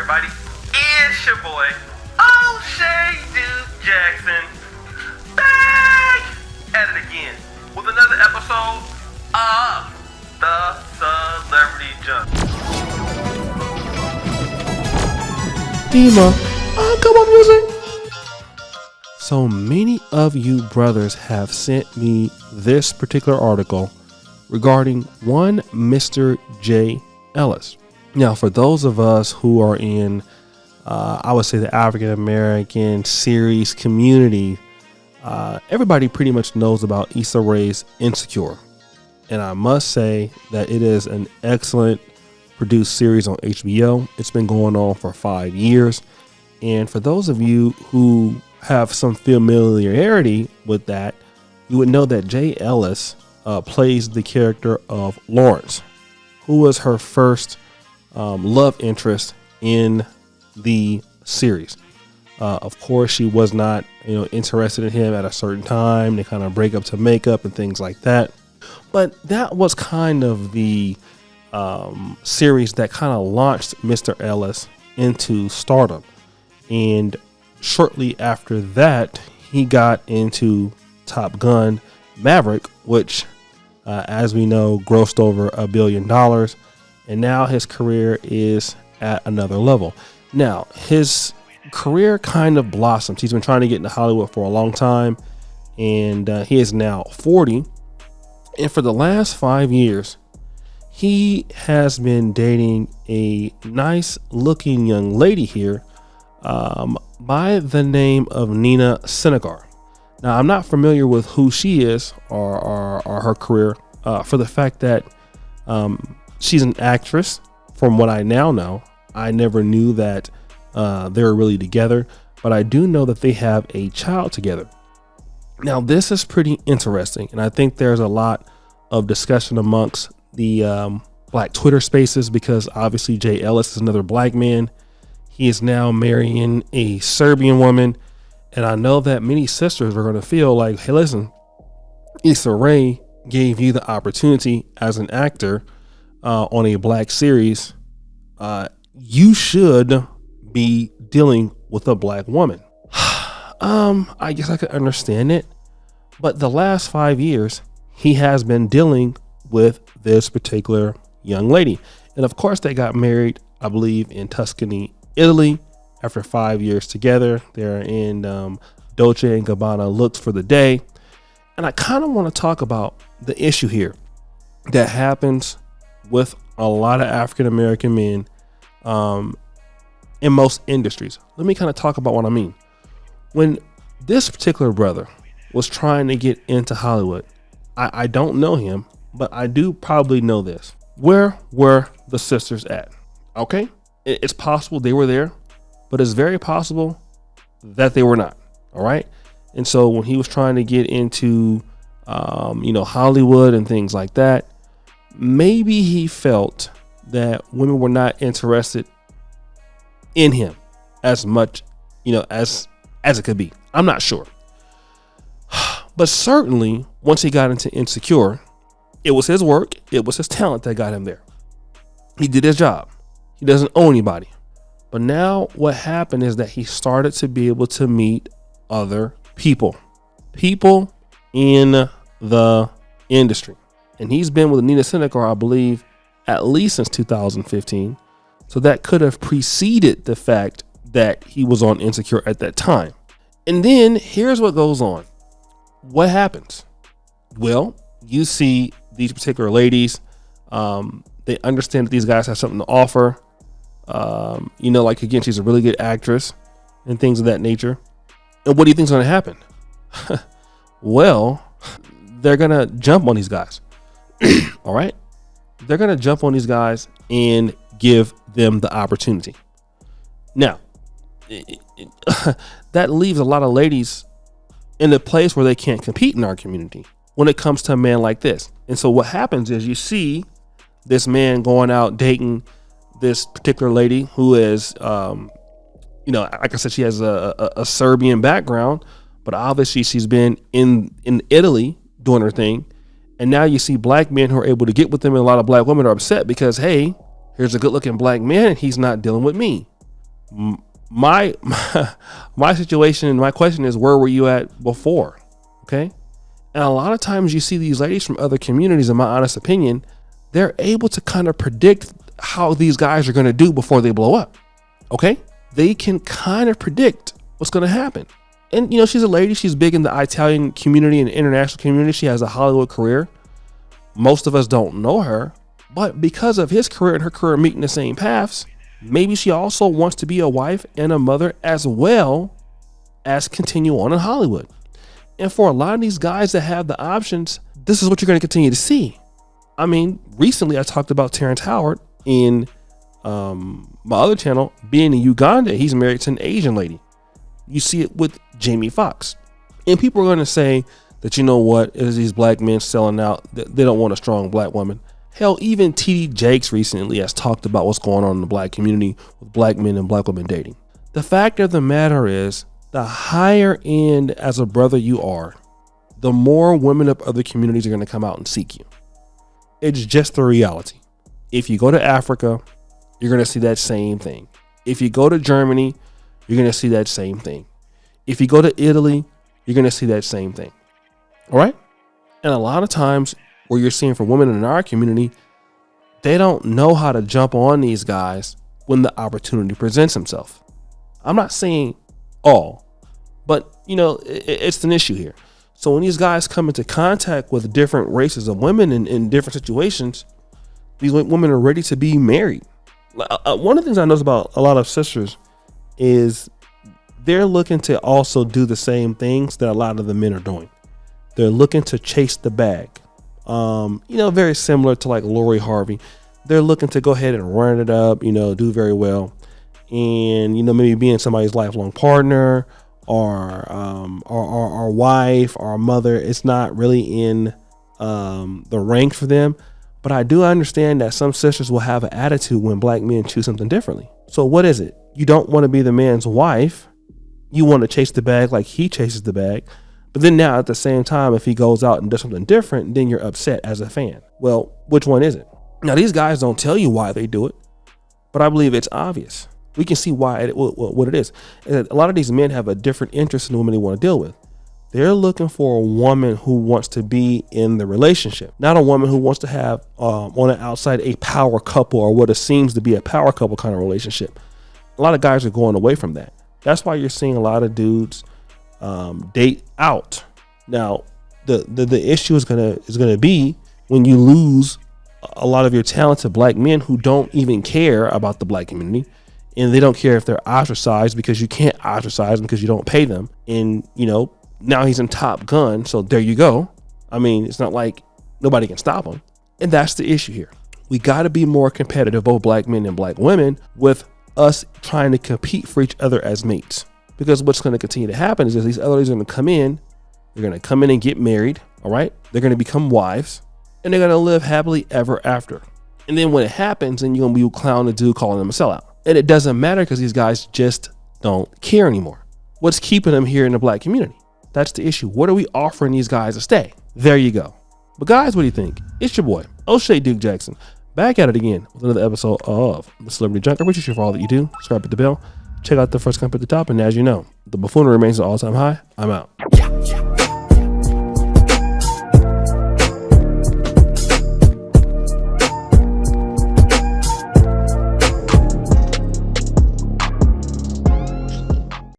everybody? It's your boy, O'Shea Duke Jackson, back at it again with another episode of The Celebrity Jump. Dima, come on, music. So many of you brothers have sent me this particular article regarding one Mr. J. Ellis. Now, for those of us who are in, I would say the African American series community, everybody pretty much knows about Issa Rae's Insecure. And I must say that it is an excellent produced series on HBO. It's been going on for 5 years. And for those of you who have some familiarity with that, you would know that J. Ellis plays the character of Lawrence, who was her first love interest in the series. Of course, she was not, interested in him at a certain time. They kind of break up to make up and things like that. But that was kind of the series that kind of launched Mr. Ellis into stardom. And shortly after that, he got into Top Gun Maverick, which, as we know, grossed over $1 billion. And now his career is at another level. Now, his career kind of blossomed. He's been trying to get into Hollywood for a long time, and he is now 40. And for the last 5 years, he has been dating a nice looking young lady here by the name of Nina Senicar. Now, I'm not familiar with who she is or her career for the fact that she's an actress. From what I now know, I never knew that they were really together, but I do know that they have a child together. Now, this is pretty interesting, and I think there's a lot of discussion amongst the Black Twitter spaces because obviously J. Ellis is another black man. He is now marrying a Serbian woman, and I know that many sisters are going to feel like, hey, listen, Issa Rae gave you the opportunity as an actor on a black series. You should be dealing with a black woman. I guess I could understand it, but the last 5 years, he has been dealing with this particular young lady. And of course, they got married, I believe, in Tuscany, Italy. After 5 years together, they're in Dolce & Gabbana looks for the day. And I kind of want to talk about the issue here that happens with a lot of African American men in most industries. Let me kind of talk about what I mean. When this particular brother was trying to get into Hollywood, I don't know him, but I do probably know this. Where were the sisters at? Okay, it's possible they were there, but it's very possible that they were not. All right. And so when he was trying to get into, Hollywood and things like that, maybe he felt that women were not interested in him as much, as it could be. I'm not sure. But certainly once he got into Insecure, it was his work. It was his talent that got him there. He did his job. He doesn't owe anybody. But now what happened is that he started to be able to meet other people in the industry. And he's been with Nina Senicar, I believe, at least since 2015. So that could have preceded the fact that he was on Insecure at that time. And then here's what goes on. What happens? Well, you see these particular ladies, they understand that these guys have something to offer. Again, she's a really good actress and things of that nature. And what do you think is going to happen? Well, they're going to jump on these guys. All right. They're going to jump on these guys and give them the opportunity. Now, that leaves a lot of ladies in a place where they can't compete in our community when it comes to a man like this. And so what happens is you see this man going out dating this particular lady who is, like I said, she has a Serbian background, but obviously she's been in Italy doing her thing. And now you see black men who are able to get with them, and a lot of black women are upset because, hey, here's a good looking black man and he's not dealing with me. My my situation and my question is, where were you at before? Okay. And a lot of times you see these ladies from other communities, in my honest opinion, they're able to kind of predict how these guys are going to do before they blow up. Okay. They can kind of predict what's going to happen. And, you know, she's a lady. She's big in the Italian community and international community. She has a Hollywood career. Most of us don't know her, but because of his career and her career meeting the same paths, maybe she also wants to be a wife and a mother as well as continue on in Hollywood. And for a lot of these guys that have the options, this is what you're going to continue to see. I mean, recently I talked about Terrence Howard in my other channel being in Uganda. He's married to an Asian lady. You see it with Jamie Foxx. And people are going to say that, you know what, it is these black men selling out. They don't want a strong black woman. Hell, even T.D. Jakes recently has talked about what's going on in the black community with black men and black women dating. The fact of the matter is, the higher end as a brother you are, the more women of other communities are going to come out and seek you. It's just the reality. If you go to Africa, you're going to see that same thing. If you go to Germany, you're going to see that same thing. If you go to Italy, you're going to see that same thing. All right. And a lot of times where you're seeing for women in our community, they don't know how to jump on these guys when the opportunity presents himself. I'm not saying all, but you know, it's an issue here. So when these guys come into contact with different races of women in different situations, these women are ready to be married. One of the things I notice about a lot of sisters is they're looking to also do the same things that a lot of the men are doing. They're looking to chase the bag. You know, very similar to like Lori Harvey. They're looking to go ahead and run it up, you know, do very well. And, you know, maybe being somebody's lifelong partner or wife or mother. It's not really in the rank for them. But I do understand that some sisters will have an attitude when black men choose something differently. So what is it? You don't want to be the man's wife. You want to chase the bag like he chases the bag. But then now at the same time, if he goes out and does something different, then you're upset as a fan. Well, which one is it? Now, these guys don't tell you why they do it, but I believe it's obvious. We can see why what it is. And a lot of these men have a different interest in the women they want to deal with. They're looking for a woman who wants to be in the relationship, not a woman who wants to have on the outside a power couple or what it seems to be a power couple kind of relationship. A lot of guys are going away from that. That's why you're seeing a lot of dudes date out. Now, the issue is gonna be when you lose a lot of your talented black men who don't even care about the black community, and they don't care if they're ostracized because you can't ostracize them because you don't pay them. And you know, now he's in Top Gun, so there you go. I mean, it's not like nobody can stop him. And that's the issue here. We got to be more competitive, both black men and black women, with us trying to compete for each other as mates. Because what's going to continue to happen is that these others are going to come in. They're going to come in and get married. All right. They're going to become wives and they're going to live happily ever after. And then when it happens, then you're going to be clowning the dude calling them a sellout. And it doesn't matter because these guys just don't care anymore. What's keeping them here in the black community? That's the issue. What are we offering these guys to stay? There you go. But guys, what do you think? It's your boy, O'Shea Duke Jackson, back at it again with another episode of The Celebrity Junk. I appreciate you for all that you do. Subscribe, hit the bell. Check out the first comment at the top. And as you know, the buffoonery remains at all-time high. I'm out.